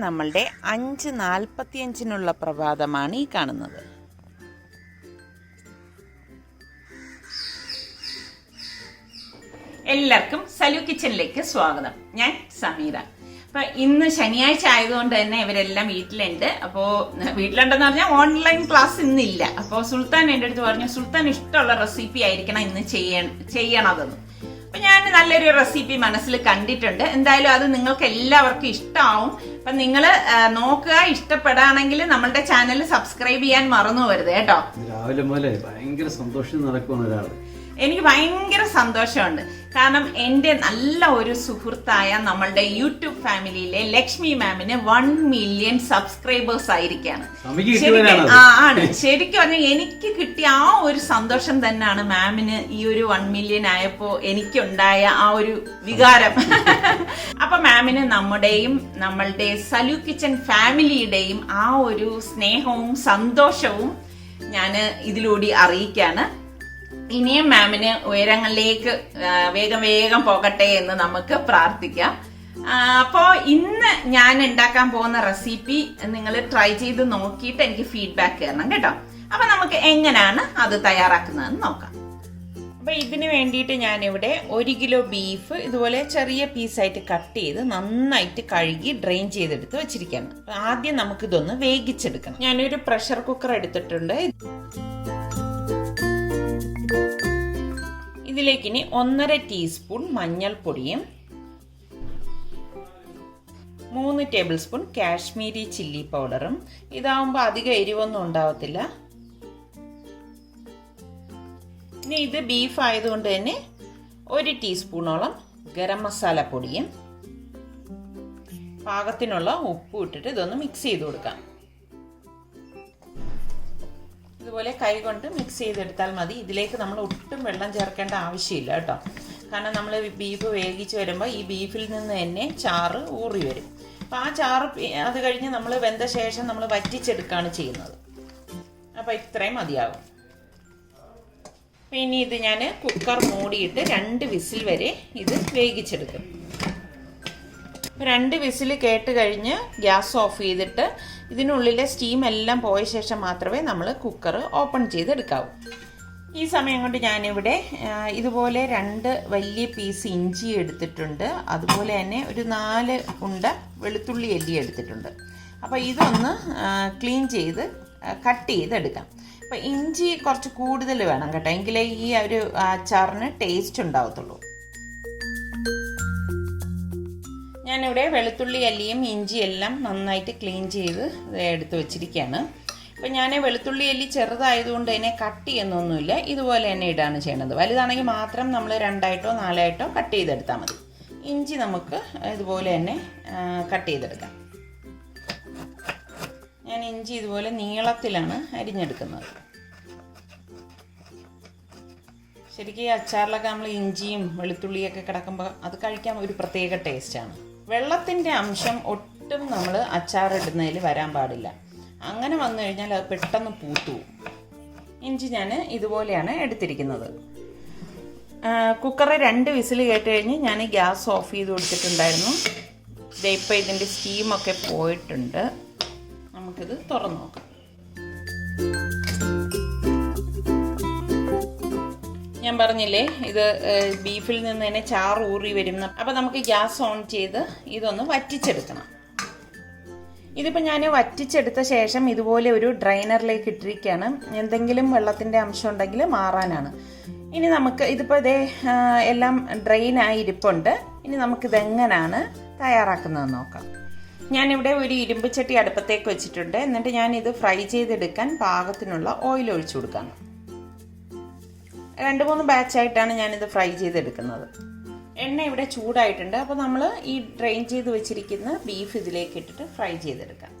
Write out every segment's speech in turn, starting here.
നമ്മളുടെ 5:45 പ്രഭാതമാണ് ഈ കാണുന്നത്. എല്ലാവർക്കും സലു കിച്ചണിലേക്ക് സ്വാഗതം. ഞാൻ സമീറ. അപ്പൊ ഇന്ന് ശനിയാഴ്ച ആയതുകൊണ്ട് തന്നെ ഇവരെല്ലാം വീട്ടിലുണ്ട്. അപ്പോൾ വീട്ടിലുണ്ടെന്ന് പറഞ്ഞാൽ ഓൺലൈൻ ക്ലാസ് ഇന്നില്ല. അപ്പോൾ സുൽത്താൻ എൻ്റെ അടുത്ത് പറഞ്ഞു, സുൽത്താൻ ഇഷ്ടമുള്ള റെസിപ്പി ആയിരിക്കണം ഇന്ന് ചെയ്യണതെന്ന്. അപ്പൊ ഞാൻ നല്ലൊരു റെസിപ്പി മനസ്സിൽ കണ്ടിട്ടുണ്ട്. എന്തായാലും അത് നിങ്ങൾക്ക് എല്ലാവർക്കും ഇഷ്ടമാവും. അപ്പൊ നിങ്ങൾ നോക്കുക, ഇഷ്ടപ്പെടാണെങ്കിൽ നമ്മളുടെ ചാനൽ സബ്സ്ക്രൈബ് ചെയ്യാൻ മറന്നു വരുത് കേട്ടോ. രാവിലെ മുതലേ ഭയങ്കര സന്തോഷം നടക്കുന്ന ഒരാള്. എനിക്ക് ഭയങ്കര സന്തോഷമുണ്ട്. കാരണം എൻ്റെ നല്ല ഒരു സുഹൃത്തായ നമ്മളുടെ യൂട്യൂബ് ഫാമിലിയിലെ ലക്ഷ്മി മാമിന് 1 മില്യൺ സബ്സ്ക്രൈബേഴ്സ് ആയിരിക്കാണ്. ആണ് ശരിക്കും പറഞ്ഞാൽ എനിക്ക് കിട്ടിയ ആ ഒരു സന്തോഷം തന്നെയാണ് മാമിന് ഈ ഒരു 1 മില്യൺ ആയപ്പോ എനിക്കുണ്ടായ ആ ഒരു വികാരം. അപ്പൊ മാമിന് നമ്മുടെയും നമ്മളുടെ സലു കിച്ചൻ ഫാമിലിയുടെയും ആ ഒരു സ്നേഹവും സന്തോഷവും ഞാൻ ഇതിലൂടെ അറിയിക്കാണ്. ഇനിയും മാമിന് ഉയരങ്ങളിലേക്ക് വേഗം പോകട്ടെ എന്ന് നമുക്ക് പ്രാർത്ഥിക്കാം. അപ്പോൾ ഇന്ന് ഞാൻ ഉണ്ടാക്കാൻ പോകുന്ന റെസിപ്പി നിങ്ങൾ ട്രൈ ചെയ്ത് നോക്കിയിട്ട് എനിക്ക് ഫീഡ്ബാക്ക് തരണം കേട്ടോ. അപ്പൊ നമുക്ക് എങ്ങനെയാണ് അത് തയ്യാറാക്കുന്നതെന്ന് നോക്കാം. അപ്പൊ ഇതിന് വേണ്ടിയിട്ട് ഞാനിവിടെ 1 കിലോ ബീഫ് ഇതുപോലെ ചെറിയ പീസായിട്ട് കട്ട് ചെയ്ത് നന്നായിട്ട് കഴുകി ഡ്രെയിൻ ചെയ്തെടുത്ത് വെച്ചിരിക്കുകയാണ്. ആദ്യം നമുക്കിതൊന്ന് വേവിച്ചെടുക്കണം. ഞാനൊരു പ്രഷർ കുക്കർ എടുത്തിട്ടുണ്ട്. ഇതിലേക്ക് ഇനി 1.5 ടീസ്പൂൺ മഞ്ഞൾപ്പൊടിയും 3 ടേബിൾ സ്പൂൺ കാശ്മീരി ചില്ലി പൗഡറും. ഇതാവുമ്പോൾ അധികം എരിവൊന്നും ഉണ്ടാവത്തില്ല. ഇനി ഇത് ബീഫ് ആയതുകൊണ്ട് തന്നെ 1 ടീസ്പൂണോളം ഗരം മസാല പൊടിയും പാകത്തിനുള്ള ഉപ്പും ഇട്ടിട്ട് ഇതൊന്ന് മിക്സ് ചെയ്ത് കൊടുക്കാം. ഇതുപോലെ കൈ കൊണ്ട് മിക്സ് ചെയ്തെടുത്താൽ മതി. ഇതിലേക്ക് നമ്മൾ ഒട്ടും വെള്ളം ചേർക്കേണ്ട ആവശ്യമില്ല കേട്ടോ. കാരണം നമ്മൾ ബീഫ് വേവിച്ച് വരുമ്പോൾ ഈ ബീഫിൽ നിന്ന് തന്നെ ചാറ് ഊറി വരും. അപ്പം ആ ചാറ് അത് കഴിഞ്ഞ് നമ്മൾ വെന്ത ശേഷം നമ്മൾ വറ്റിച്ചെടുക്കുകയാണ് ചെയ്യുന്നത്. അപ്പം ഇത്രയും മതിയാകും. അപ്പം ഇനി ഇത് ഞാൻ കുക്കർ മൂടിയിട്ട് 2 വിസിൽ വരെ ഇത് വേവിച്ചെടുക്കും. 2 വിസിൽ കേട്ട് കഴിഞ്ഞ് ഗ്യാസ് ഓഫ് ചെയ്തിട്ട് ഇതിനുള്ളിലെ സ്റ്റീം എല്ലാം പോയ ശേഷം മാത്രമേ നമ്മൾ കുക്കർ ഓപ്പൺ ചെയ്തെടുക്കാവൂ. ഈ സമയം കൊണ്ട് ഞാനിവിടെ ഇതുപോലെ 2 വലിയ പീസ് ഇഞ്ചി എടുത്തിട്ടുണ്ട്. അതുപോലെ തന്നെ ഒരു 4 ഉണ്ട വെളുത്തുള്ളി അല്ലി എടുത്തിട്ടുണ്ട്. അപ്പോൾ ഇതൊന്ന് ക്ലീൻ ചെയ്ത് കട്ട് ചെയ്തെടുക്കാം. അപ്പോൾ ഇഞ്ചി കുറച്ച് കൂടുതൽ വേണം കേട്ടോ, എങ്കിലേ ഈ ഒരു അച്ചാറിന് ടേസ്റ്റ് ഉണ്ടാവത്തുള്ളൂ. ഞാനിവിടെ വെളുത്തുള്ളി അല്ലിയും ഇഞ്ചിയും എല്ലാം നന്നായിട്ട് ക്ലീൻ ചെയ്ത് എടുത്ത് വെച്ചിരിക്കുകയാണ്. അപ്പം ഞാൻ വെളുത്തുള്ളി അല്ലി ചെറുതായതുകൊണ്ട് തന്നെ കട്ട് ചെയ്യുന്നൊന്നുമില്ല, ഇതുപോലെ തന്നെ ഇടാണ് ചെയ്യണത്. വലുതാണെങ്കിൽ മാത്രം നമ്മൾ 2ആയിട്ടോ 4ആയിട്ടോ കട്ട് ചെയ്തെടുത്താൽ മതി. ഇഞ്ചി നമുക്ക് ഇതുപോലെ തന്നെ കട്ട് ചെയ്തെടുക്കാം. ഞാൻ ഇഞ്ചി ഇതുപോലെ നീളത്തിലാണ് അരിഞ്ഞെടുക്കുന്നത്. ശരിക്കും ഈ അച്ചാറിലൊക്കെ നമ്മൾ ഇഞ്ചിയും വെളുത്തുള്ളിയൊക്കെ കിടക്കുമ്പോൾ അത് കഴിക്കാൻ ഒരു പ്രത്യേക ടേസ്റ്റാണ്. വെള്ളത്തിൻ്റെ അംശം ഒട്ടും നമ്മൾ അച്ചാറിടുന്നതിൽ വരാൻ പാടില്ല. അങ്ങനെ വന്നു കഴിഞ്ഞാൽ അത് പെട്ടെന്ന് പൂത്തുപോകും. ഇഞ്ചി ഞാൻ ഇതുപോലെയാണ് എടുത്തിരിക്കുന്നത്. കുക്കറിൽ 2 വിസിൽ കേട്ട് കഴിഞ്ഞ് ഞാൻ ഗ്യാസ് ഓഫ് ചെയ്ത് കൊടുത്തിട്ടുണ്ടായിരുന്നു. ഇപ്പോൾ ഇതിൻ്റെ സ്റ്റീമൊക്കെ പോയിട്ടുണ്ട്. നമുക്കിത് തുറന്നു നോക്കാം. ഞാൻ പറഞ്ഞില്ലേ ഇത് ബീഫിൽ നിന്ന് തന്നെ ചാറ് ഊറി വരുന്ന. അപ്പം നമുക്ക് ഗ്യാസ് ഓൺ ചെയ്ത് ഇതൊന്ന് വറ്റിച്ചെടുക്കണം. ഇതിപ്പോൾ ഞാൻ വറ്റിച്ചെടുത്ത ശേഷം ഇതുപോലെ ഒരു ഡ്രൈനറിലേക്ക് ഇട്ടിരിക്കുകയാണ്. എന്തെങ്കിലും വെള്ളത്തിൻ്റെ അംശം ഉണ്ടെങ്കിൽ മാറാനാണ്. ഇനി നമുക്ക് ഇതിപ്പോൾ ഇതേ എല്ലാം ഡ്രെയിനായി ഇരിപ്പുണ്ട്. ഇനി നമുക്കിതെങ്ങനെയാണ് തയ്യാറാക്കുന്നതെന്ന് നോക്കാം. ഞാനിവിടെ ഒരു ഇരുമ്പ് ചട്ടി അടുപ്പത്തേക്ക് വെച്ചിട്ടുണ്ട്. എന്നിട്ട് ഞാനിത് ഫ്രൈ ചെയ്തെടുക്കാൻ പാകത്തിനുള്ള ഓയിൽ ഒഴിച്ചു കൊടുക്കാം. 2-3 ബാച്ചായിട്ടാണ് ഞാനിത് ഫ്രൈ ചെയ്തെടുക്കുന്നത്. എണ്ണ ഇവിടെ ചൂടായിട്ടുണ്ട്. അപ്പോൾ നമ്മൾ ഈ ഡ്രെയിൻ ചെയ്ത് വെച്ചിരിക്കുന്ന ബീഫ് ഇതിലേക്ക് ഇട്ടിട്ട് ഫ്രൈ ചെയ്തെടുക്കാം.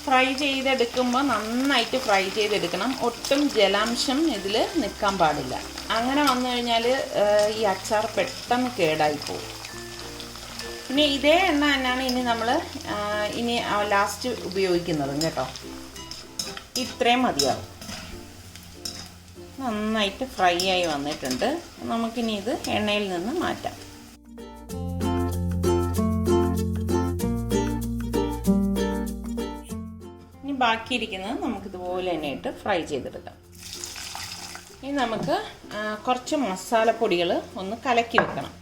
ഫ്രൈ ചെയ്തെടുക്കുമ്പോൾ നന്നായിട്ട് ഫ്രൈ ചെയ്തെടുക്കണം. ഒട്ടും ജലാംശം ഇതിൽ നിൽക്കാൻ പാടില്ല. അങ്ങനെ വന്നു കഴിഞ്ഞാൽ ഈ അച്ചാർ പെട്ടെന്ന് കേടായി പോകും. ഇനി ഇതേ എണ്ണ തന്നെയാണ് ഇനി നമ്മൾ ലാസ്റ്റ് ഉപയോഗിക്കുന്നതും കേട്ടോ. ഇത്രയും മതിയാവും. നന്നായിട്ട് ഫ്രൈ ആയി വന്നിട്ടുണ്ട്. നമുക്കിനി ഇത് എണ്ണയിൽ നിന്ന് മാറ്റാം. ബാക്കിയിരിക്കുന്നത് നമുക്കിതുപോലെ തന്നെ ഇട്ട് ഫ്രൈ ചെയ്തെടുക്കാം. ഇനി നമുക്ക് കുറച്ച് മസാലപ്പൊടികൾ ഒന്ന് കലക്കി വെക്കണം.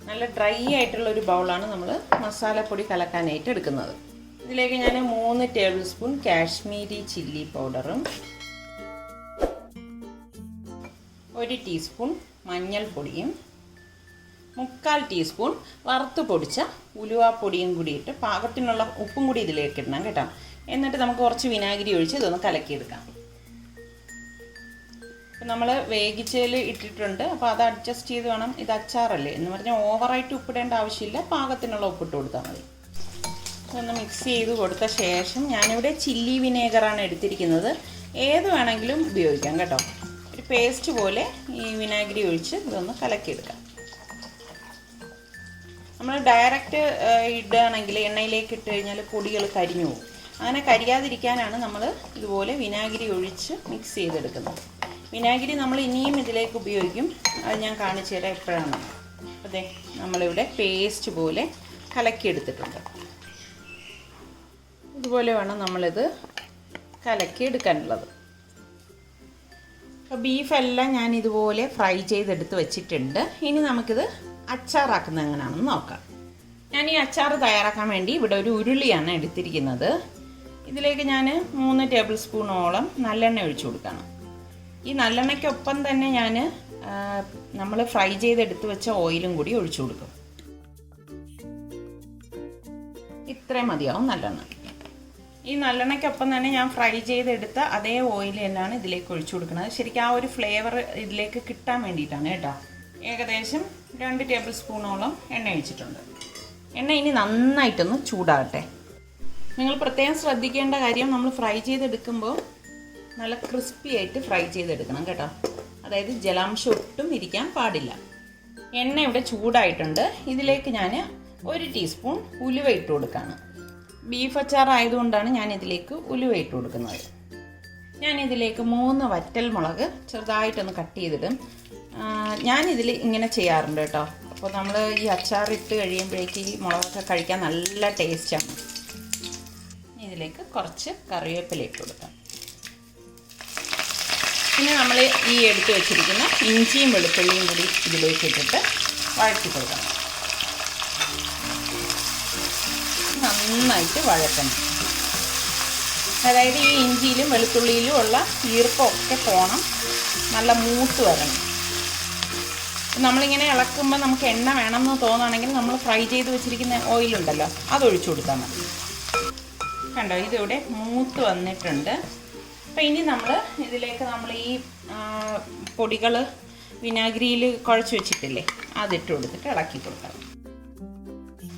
നല്ല ഡ്രൈ ആയിട്ടുള്ള ഒരു ബൗളാണ് നമ്മൾ മസാലപ്പൊടി കലക്കാനായിട്ട് എടുക്കുന്നത്. ഇതിലേക്ക് ഞാൻ 3 ടേബിൾ സ്പൂൺ കാശ്മീരി ചില്ലി പൗഡറും 1 ടീസ്പൂൺ മഞ്ഞൾപ്പൊടിയും 3/4 ടീസ്പൂൺ വറുത്ത് പൊടിച്ച ഉലുവാപ്പൊടിയും കൂടി ഇട്ട് പാകത്തിനുള്ള ഉപ്പും കൂടി ഇതിലേക്ക് ഇടണം കേട്ടോ. എന്നിട്ട് നമുക്ക് കുറച്ച് വിനാഗിരി ഒഴിച്ച് ഇതൊന്ന് കലക്കിയെടുക്കാം. ഇപ്പം നമ്മൾ വേവിച്ചതിൽ ഇട്ടിട്ടുണ്ട്, അപ്പോൾ അത് അഡ്ജസ്റ്റ് ചെയ്ത് വേണം. ഇത് അച്ചാറല്ലേ എന്ന് പറഞ്ഞാൽ ഓവറായിട്ട് ഉപ്പിടേണ്ട ആവശ്യമില്ല, പാകത്തിനുള്ള ഉപ്പിട്ട് കൊടുത്താൽ മതി. ഒന്ന് മിക്സ് ചെയ്ത് കൊടുത്ത ശേഷം ഞാനിവിടെ ചില്ലി വിനേഗറാണ് എടുത്തിരിക്കുന്നത്. ഏത് വേണമെങ്കിലും ഉപയോഗിക്കാം കേട്ടോ. ഒരു പേസ്റ്റ് പോലെ ഈ വിനാഗിരി ഒഴിച്ച് ഇതൊന്ന് കലക്കിയെടുക്കാം. നമ്മൾ ഡയറക്റ്റ് ഇടുകയാണെങ്കിൽ എണ്ണയിലേക്ക് ഇട്ട് കഴിഞ്ഞാൽ പൊടികൾ കരിഞ്ഞു പോകും. അങ്ങനെ കരിയാതിരിക്കാനാണ് നമ്മൾ ഇതുപോലെ വിനാഗിരി ഒഴിച്ച് മിക്സ് ചെയ്തെടുക്കുന്നത്. വിനാഗിരി നമ്മൾ ഇനിയും ഇതിലേക്ക് ഉപയോഗിക്കും, അത് ഞാൻ കാണിച്ചു തരാം എപ്പോഴാണ്. അതെ, നമ്മളിവിടെ പേസ്റ്റ് പോലെ കലക്കിയെടുത്തിട്ടുണ്ട്. ഇതുപോലെ വേണം നമ്മളിത് കലക്കിയെടുക്കാനുള്ളത്. അപ്പോൾ ബീഫെല്ലാം ഞാൻ ഇതുപോലെ ഫ്രൈ ചെയ്തെടുത്ത് വെച്ചിട്ടുണ്ട്. ഇനി നമുക്കിത് അച്ചാറാക്കുന്നത് എങ്ങനെയാണെന്ന് നോക്കാം. ഞാൻ ഈ അച്ചാർ തയ്യാറാക്കാൻ വേണ്ടി ഇവിടെ ഒരു ഉരുളിയാണ് എടുത്തിരിക്കുന്നത്. ഇതിലേക്ക് ഞാൻ 3 ടേബിൾ സ്പൂണോളം നല്ലെണ്ണ ഒഴിച്ചു കൊടുക്കണം. ഈ നല്ലെണ്ണയ്ക്കൊപ്പം തന്നെ ഞാൻ നമ്മൾ ഫ്രൈ ചെയ്തെടുത്ത് വെച്ച ഓയിലും കൂടി ഒഴിച്ചു കൊടുക്കും. ഇത്രയും മതിയാവും നല്ലെണ്ണ. ഈ നല്ലെണ്ണയ്ക്കൊപ്പം തന്നെ ഞാൻ ഫ്രൈ ചെയ്തെടുത്ത അതേ ഓയിൽ തന്നെയാണ് ഇതിലേക്ക് ഒഴിച്ചു കൊടുക്കുന്നത്. ശരിക്കും ആ ഒരു ഫ്ലേവർ ഇതിലേക്ക് കിട്ടാൻ വേണ്ടിയിട്ടാണ് കേട്ടോ. ഏകദേശം 2 ടേബിൾ സ്പൂണോളം എണ്ണ ഒഴിച്ചിട്ടുണ്ട്. എണ്ണ ഇനി നന്നായിട്ടൊന്ന് ചൂടാകട്ടെ. നിങ്ങൾ പ്രത്യേകം ശ്രദ്ധിക്കേണ്ട കാര്യം, നമ്മൾ ഫ്രൈ ചെയ്തെടുക്കുമ്പോൾ നല്ല ക്രിസ്പി ആയിട്ട് ഫ്രൈ ചെയ്തെടുക്കണം കേട്ടോ. അതായത് ജലാംശം ഒട്ടും ഇരിക്കാൻ പാടില്ല. എണ്ണ ഇവിടെ ചൂടായിട്ടുണ്ട്. ഇതിലേക്ക് ഞാൻ 1 ടീസ്പൂൺ ഉലുവ ഇട്ട് കൊടുക്കുകയാണ്. ബീഫ് അച്ചാർ ആയതുകൊണ്ടാണ് ഞാൻ ഇതിലേക്ക് ഉലുവ ഇട്ട് കൊടുക്കുന്നത്. ഞാനിതിലേക്ക് 3 വറ്റൽ മുളക് ചെറുതായിട്ടൊന്ന് കട്ട് ചെയ്തിടും. ഞാനിതിൽ ഇങ്ങനെ ചെയ്യാറുണ്ട് കേട്ടോ. അപ്പോൾ നമ്മൾ ഈ അച്ചാർ ഇട്ട് കഴിയുമ്പോഴേക്ക് ഈ മുളകൊക്കെ കഴിക്കാൻ നല്ല ടേസ്റ്റാണ്. ഇതിലേക്ക് കുറച്ച് കറിവേപ്പില ഇട്ട് കൊടുക്കാം. പിന്നെ നമ്മൾ ഈ എടുത്ത് വെച്ചിരിക്കുന്ന ഇഞ്ചിയും വെളുത്തുള്ളിയും കൂടി ഇതിലേക്ക് ഇട്ടിട്ട് വഴറ്റി കൊടുക്കണം. നന്നായിട്ട് വഴറ്റണം. അതായത് ഈ ഇഞ്ചിയിലും വെളുത്തുള്ളിയിലും ഉള്ള ഈർപ്പമൊക്കെ പോകണം, നല്ല മൂത്ത് വരണം. നമ്മളിങ്ങനെ ഇളക്കുമ്പോൾ നമുക്ക് എണ്ണ വേണമെന്ന് തോന്നുകയാണെങ്കിൽ നമ്മൾ ഫ്രൈ ചെയ്ത് വെച്ചിരിക്കുന്ന ഓയിലുണ്ടല്ലോ അതൊഴിച്ചു കൊടുത്താൽ മതി. കണ്ടോ, ഇതിവിടെ മൂത്ത് വന്നിട്ടുണ്ട്. അപ്പോൾ ഇനി ഇതിലേക്ക് നമ്മൾ ഈ പൊടികൾ വിനാഗിരിയിൽ കുഴച്ച് വെച്ചിട്ടില്ലേ അതിട്ട് കൊടുത്തിട്ട് ഇളക്കി കൊടുക്കാം.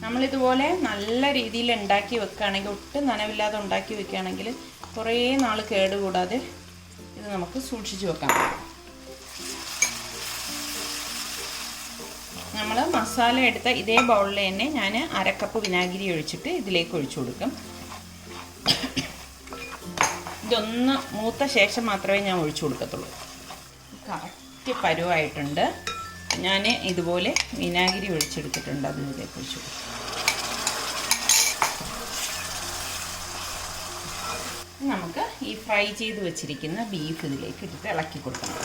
നമ്മളിതുപോലെ നല്ല രീതിയിൽ ഉണ്ടാക്കി വെക്കുകയാണെങ്കിൽ, ഒട്ടും നനവില്ലാതെ ഉണ്ടാക്കി വെക്കുകയാണെങ്കിൽ കുറേ നാൾ കേടുകൂടാതെ ഇത് നമുക്ക് സൂക്ഷിച്ച് വെക്കാം. നമ്മൾ മസാല എടുത്ത ഇതേ ബൗളിൽ തന്നെ ഞാൻ 1/2 കപ്പ് വിനാഗിരി ഒഴിച്ചിട്ട് ഇതിലേക്ക് ഒഴിച്ചു കൊടുക്കും. ഇതൊന്ന് മൂത്ത ശേഷം മാത്രമേ ഞാൻ ഒഴിച്ചു കൊടുക്കത്തുള്ളൂ. കറക്റ്റ് പരുവായിട്ടുണ്ട്. ഞാൻ ഇതുപോലെ വിനാഗിരി ഒഴിച്ചെടുത്തിട്ടുണ്ട്, അത് ഇതിലേക്ക് ഒഴിച്ചു കൊടുക്കും. നമുക്ക് ഈ ഫ്രൈ ചെയ്ത് വെച്ചിരിക്കുന്ന ബീഫ് ഇതിലേക്ക് ഇട്ടിട്ട് ഇളക്കി കൊടുക്കണം.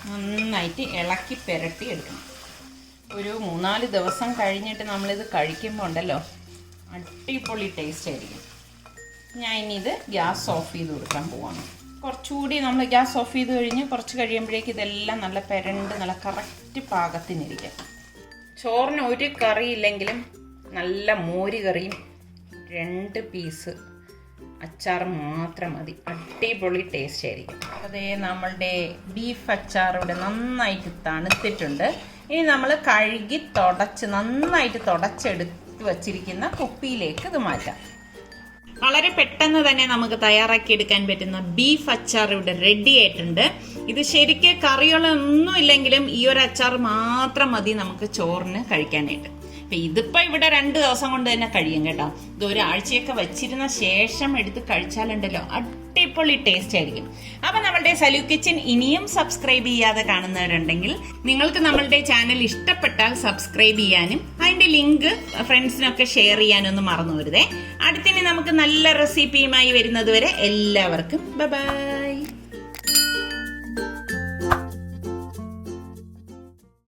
നന്നായിട്ട് ഇളക്കി പുരട്ടി എടുക്കണം. ഒരു 3-4 ദിവസം കഴിഞ്ഞിട്ട് നമ്മളിത് കഴിക്കുമ്പോൾ ഉണ്ടല്ലോ അടിപൊളി ടേസ്റ്റ് ആയിരിക്കും. ഞാൻ ഇനി ഇത് ഗ്യാസ് ഓഫ് ചെയ്ത് കൊടുക്കാൻ പോവാണ്. കുറച്ചുകൂടി നമ്മൾ ഗ്യാസ് ഓഫ് ചെയ്ത് കഴിഞ്ഞ് കുറച്ച് കഴിയുമ്പോഴേക്ക് ഇതെല്ലാം നല്ല പെരണ്ട് നല്ല കറക്റ്റ് പാകത്തിനിരിക്കും. ചോറിന് ഒരു കറി ഇല്ലെങ്കിലും നല്ല മോര് കറിയും 2 പീസ് അച്ചാർ മാത്രം മതി, അടിപൊളി ടേസ്റ്റ് ആയിരിക്കും. അതേ നമ്മളുടെ ബീഫ് അച്ചാർ ഇവിടെ നന്നായിട്ട് തണുത്തിട്ടുണ്ട്. ഇനി നമ്മൾ കഴുകി നന്നായിട്ട് തുടച്ചെടുത്ത് വച്ചിരിക്കുന്ന കുപ്പിയിലേക്ക് ഇത് മാറ്റാം. വളരെ പെട്ടെന്ന് തന്നെ നമുക്ക് തയ്യാറാക്കിയെടുക്കാൻ പറ്റുന്ന ബീഫ് അച്ചാർ ഇവിടെ റെഡി ആയിട്ടുണ്ട്. ഇത് ശരിക്ക് കറികളൊന്നും ഇല്ലെങ്കിലും ഈ ഒരു അച്ചാർ മാത്രം മതി നമുക്ക് ചോറിന് കഴിക്കാനായിട്ട്. അപ്പം ഇതിപ്പോൾ ഇവിടെ 2 ദിവസം കൊണ്ട് തന്നെ കഴിയും കേട്ടോ. ഇത് ഒരാഴ്ചയൊക്കെ വെച്ചിരുന്ന ശേഷം എടുത്ത് കഴിച്ചാലുണ്ടല്ലോ അടിപൊളി അടിപൊളി ടേസ്റ്റ് ആയിരിക്കും. അപ്പൊ നമ്മളുടെ സലു കിച്ചൻ ഇനിയും സബ്സ്ക്രൈബ് ചെയ്യാതെ കാണുന്നവരുണ്ടെങ്കിൽ നിങ്ങൾക്ക് നമ്മളുടെ ചാനൽ ഇഷ്ടപ്പെട്ടാൽ സബ്സ്ക്രൈബ് ചെയ്യാനും അതിന്റെ ലിങ്ക് ഫ്രണ്ട്സിനൊക്കെ ഷെയർ ചെയ്യാനും ഒന്നും മറന്നു വരുതേ. അടുത്തിനി നമുക്ക് നല്ല റെസിപ്പിയുമായി വരുന്നത് വരെ എല്ലാവർക്കും ബൈ ബൈ.